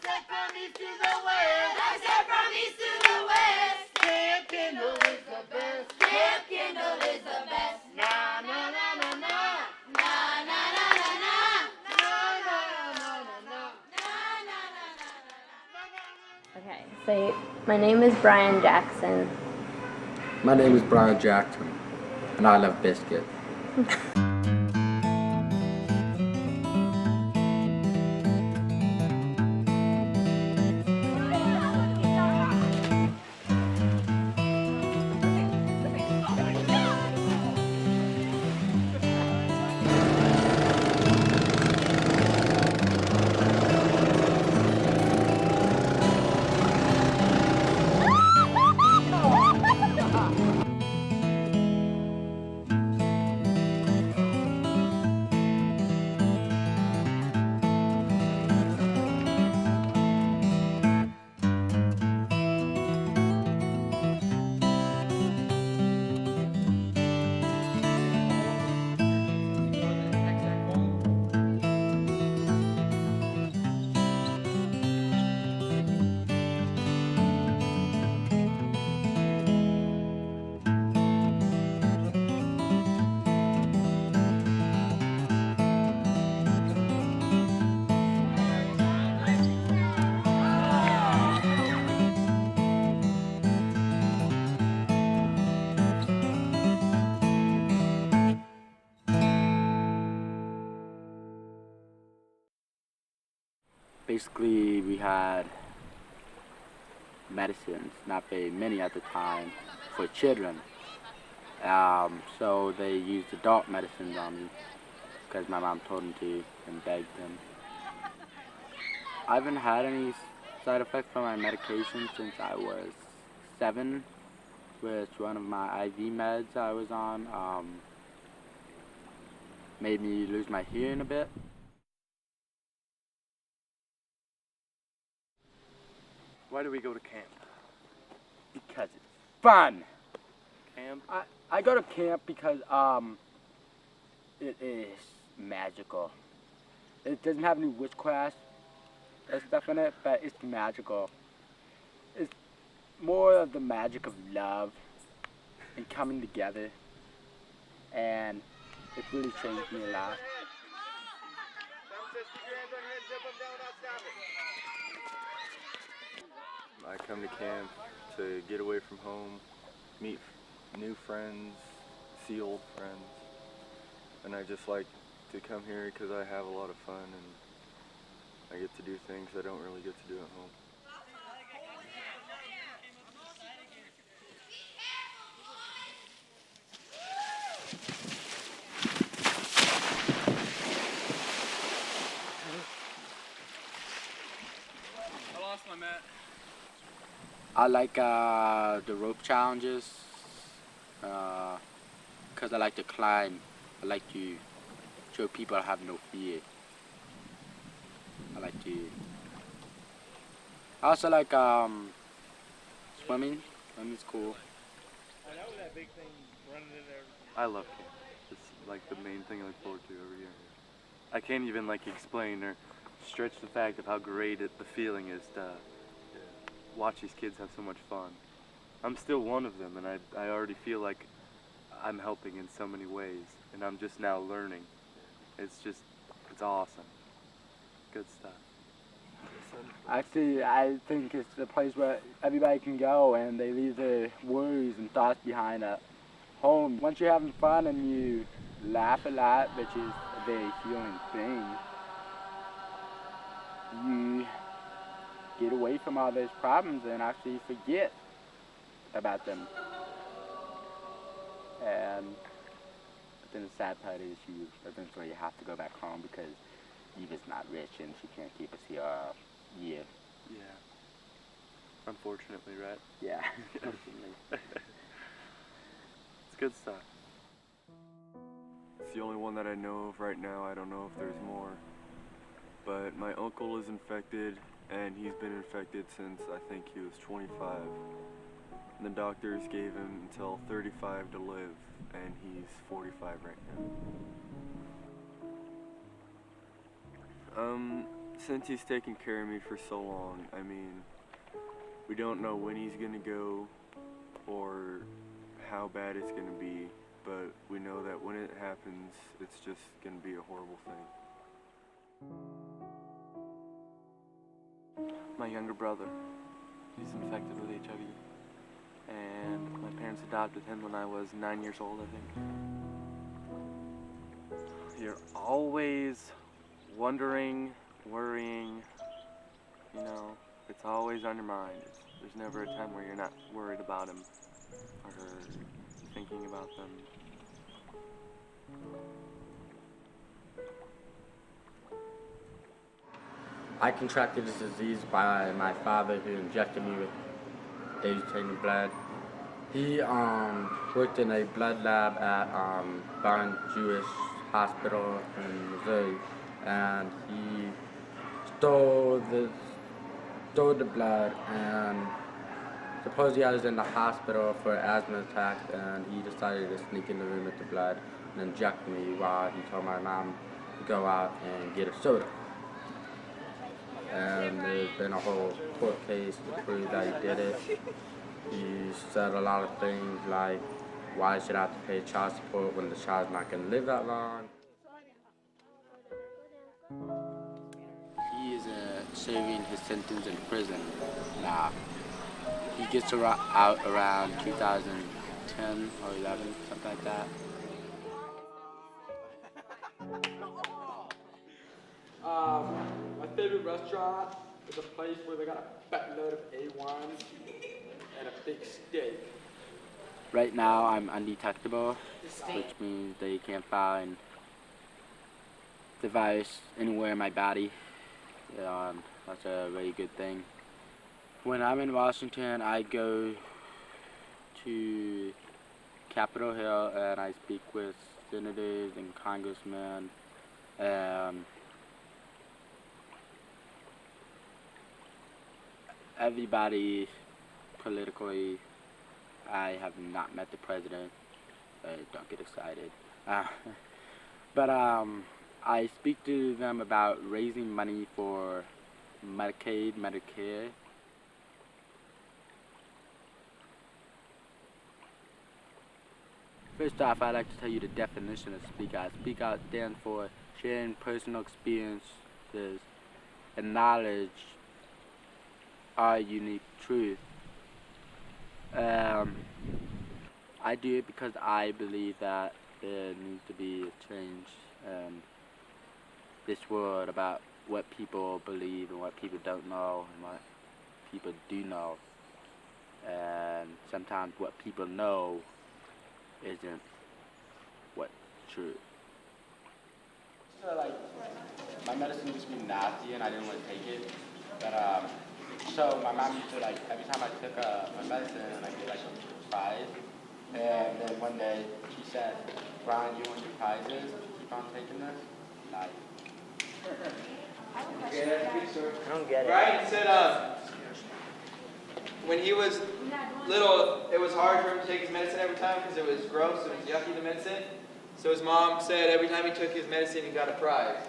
said from east to the west. I said from east to the west. Camp Kendall is the best. Camp Kendall is the best. Na na na na na. Na na na na na. Na na na na na. Na na na na na. Okay, so my name is Brryan Jackson. My name is Brryan Jackson, and I love biscuits. Basically, we had medicines, not very many at the time, for children. So they used adult medicines on me because my mom told them to and begged them. I haven't had any side effects from my medication since I was 7, which one of my IV meds I was on made me lose my hearing a bit. Why do we go to camp? Because it's fun. Camp? I go to camp because it is magical. It doesn't have any witchcraft and stuff in it, but it's magical. It's more of the magic of love and coming together, and it really changed me a lot. I come to camp to get away from home, meet new friends, see old friends, and I just like to come here because I have a lot of fun and I get to do things I don't really get to do at home. I lost my mat. I like the rope challenges because I like to climb. I like to show people I have no fear. I also like swimming. Swimming's cool. I know that big thing running in there. I love camp. It's like the main thing I look forward to every year. I can't even like explain or stretch the fact of how great the feeling is to watch these kids have so much fun. I'm still one of them, and I already feel like I'm helping in so many ways, and I'm just now learning. It's awesome. Good stuff. Actually, I think it's the place where everybody can go and they leave their worries and thoughts behind at home. Once you're having fun and you laugh a lot, which is a very healing thing, you get away from all those problems and actually forget about them. And then the sad part is you eventually have to go back home because Eva's not rich and she can't keep us here a year. Yeah. Unfortunately, right? Yeah, unfortunately. It's good stuff. It's the only one that I know of right now. I don't know if there's more. But my uncle is infected, and he's been infected since I think he was 25. And the doctors gave him until 35 to live, and he's 45 right now. Since he's taken care of me for so long, I mean, we don't know when he's gonna go or how bad it's gonna be, but we know that when it happens, it's just gonna be a horrible thing. My younger brother, he's infected with HIV, and my parents adopted him when I was 9 years old, I think. You're always wondering, worrying, you know, it's always on your mind. There's never a time where you're not worried about him or thinking about them. I contracted this disease by my father, who injected me with age-changing blood. He worked in a blood lab at Brryan Jewish Hospital in Missouri, and he stole the blood, and supposedly I was in the hospital for asthma attacks, and he decided to sneak in the room with the blood and inject me while he told my mom to go out and get a soda. And there's been a whole court case to prove that he did it. He said a lot of things like, why should I have to pay child support when the child's not going to live that long? He is serving his sentence in prison now. He gets out around 2010 or 11, something like that. My favorite restaurant is a place where they got a fat load of A1s and a big steak. Right now I'm undetectable, which means they can't find the virus anywhere in my body. That's a really good thing. When I'm in Washington, I go to Capitol Hill and I speak with senators and congressmen. Everybody politically. I have not met the president. Don't get excited. But I speak to them about raising money for Medicaid, Medicare. First off, I'd like to tell you the definition of Speak Out. Speak Out stands for sharing personal experiences and knowledge, our unique truth. I do it because I believe that there needs to be a change in this world about what people believe and what people don't know and what people do know. And sometimes what people know isn't what's true. So like, my medicine used to be nasty and I didn't want to take it, but so my mom used to like, every time I took my medicine, I get like a prize. And then one day she said, "Brryan, you want your prizes? Keep on taking this?" Like, I don't get it. Brryan said when he was little, it was hard for him to take his medicine every time because it was gross, it was yucky, the medicine. So his mom said every time he took his medicine, he got a prize.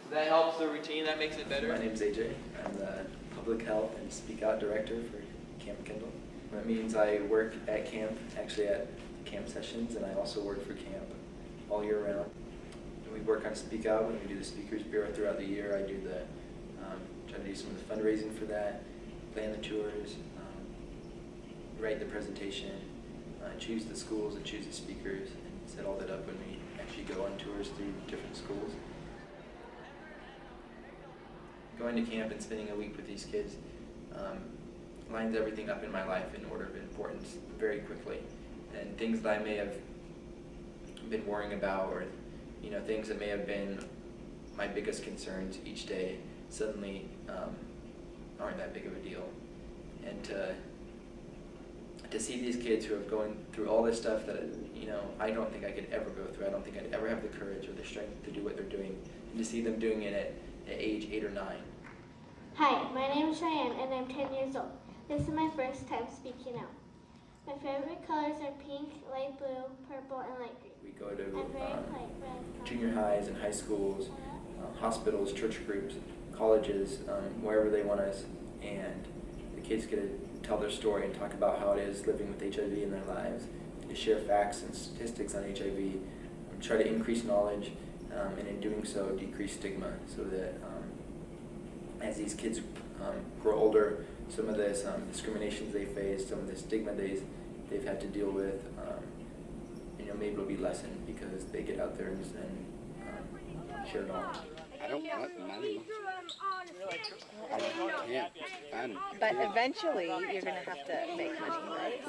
So that helps the routine, that makes it better. My name's AJ. I'm the Public Health and Speak Out Director for Camp Kendall. That means I work at camp, actually at camp sessions, and I also work for camp all year round. We work on Speak Out when we do the Speakers Bureau throughout the year. I do the, try to do some of the fundraising for that, plan the tours, write the presentation, choose the schools and choose the speakers, and set all that up when we actually go on tours through different schools. Going to camp and spending a week with these kids lines everything up in my life in order of importance very quickly. And things that I may have been worrying about, or things that may have been my biggest concerns each day, suddenly aren't that big of a deal. And to see these kids who have going through all this stuff that I don't think I could ever go through. I don't think I'd ever have the courage or the strength to do what they're doing. And to see them doing it at age 8 or 9. Hi, my name is Brryan and I'm 10 years old. This is my first time speaking out. My favorite colors are pink, light blue, purple, and light green. We go to junior highs and high schools, hospitals, church groups, colleges, wherever they want us, and the kids get to tell their story and talk about how it is living with HIV in their lives, to share facts and statistics on HIV, try to increase knowledge, and in doing so decrease stigma, so that as these kids grow older, some of this discriminations they face, some of the stigma they've had to deal with, maybe it'll be lessened because they get out there and share knowledge. I don't want money. I can't find it. But eventually, you're going to have to make money, right?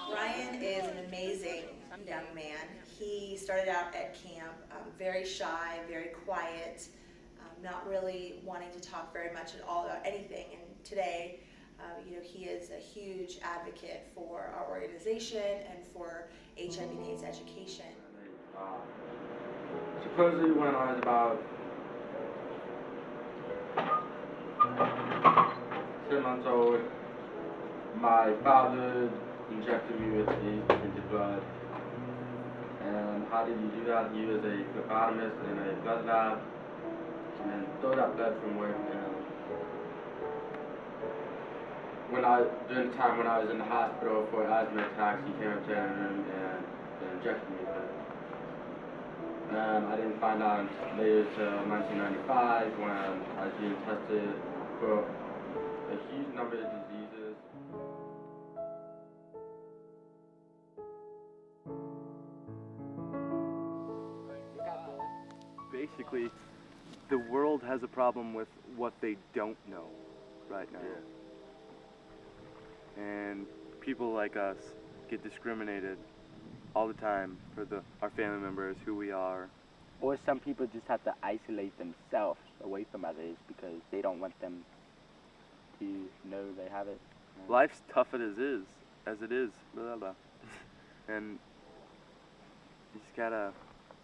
Brryan is an amazing young man. He started out at camp very shy, very quiet, not really wanting to talk very much at all about anything. And today, he is a huge advocate for our organization and for HIV and AIDS education. Supposedly when I was about 10 months old, my father injected me with the blood. And how did he do that? He was a phlebotomist in a blood lab, and then stole that blood from work. During the time when I was in the hospital for asthma attacks, he came up to me and injected me with it. And I didn't find out until later till 1995 when I was being tested for a huge number of diseases. Basically, the world has a problem with what they don't know right now. And people like us get discriminated all the time for our family members, who we are. Or some people just have to isolate themselves away from others because they don't want them to know they have it. Life's tough as it is, blah, blah. And you just gotta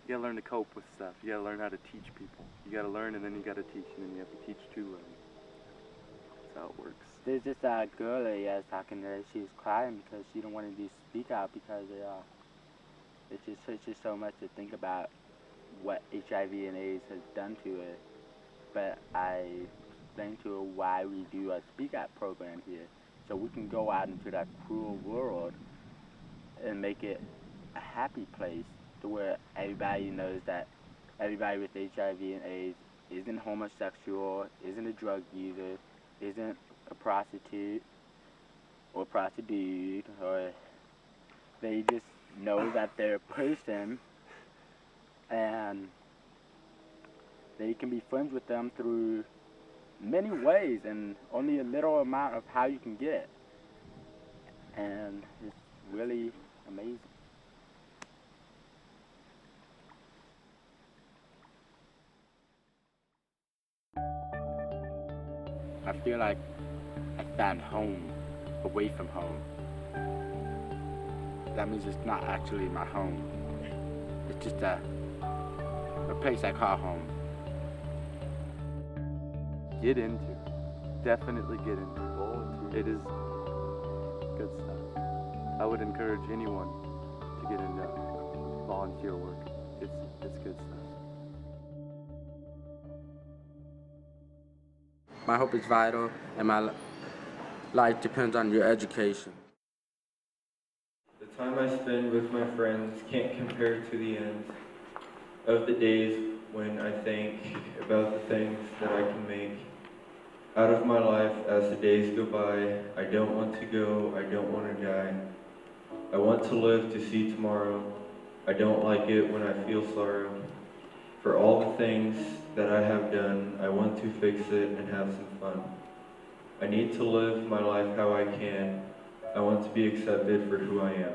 learn to cope with stuff. You gotta learn how to teach people. You gotta learn, and then you gotta teach, and then you have to teach to learn. That's how it works. There's just a girl that I was talking to her. She was crying because she didn't want to speak out because it's just so much to think about what HIV and AIDS has done to her. But I explained to her why we do a speak out program here, so we can go out into that cruel world and make it a happy place to where everybody knows that everybody with HIV and AIDS isn't homosexual, isn't a drug user, isn't a prostitute, or they just know that they're a person and they can be friends with them through many ways and only a little amount of how you can get it. And it's really amazing. I feel like I found home away from home. That means it's not actually my home. It's just a place I call home. Get into. Definitely get into. Volunteer. It is good stuff. I would encourage anyone to get into volunteer work. It's good stuff. My hope is vital, and my life depends on your education. The time I spend with my friends can't compare to the end of the days when I think about the things that I can make out of my life as the days go by. I don't want to go, I don't want to die. I want to live to see tomorrow. I don't like it when I feel sorrow. For all the things that I have done, I want to fix it and have some fun. I need to live my life how I can. I want to be accepted for who I am.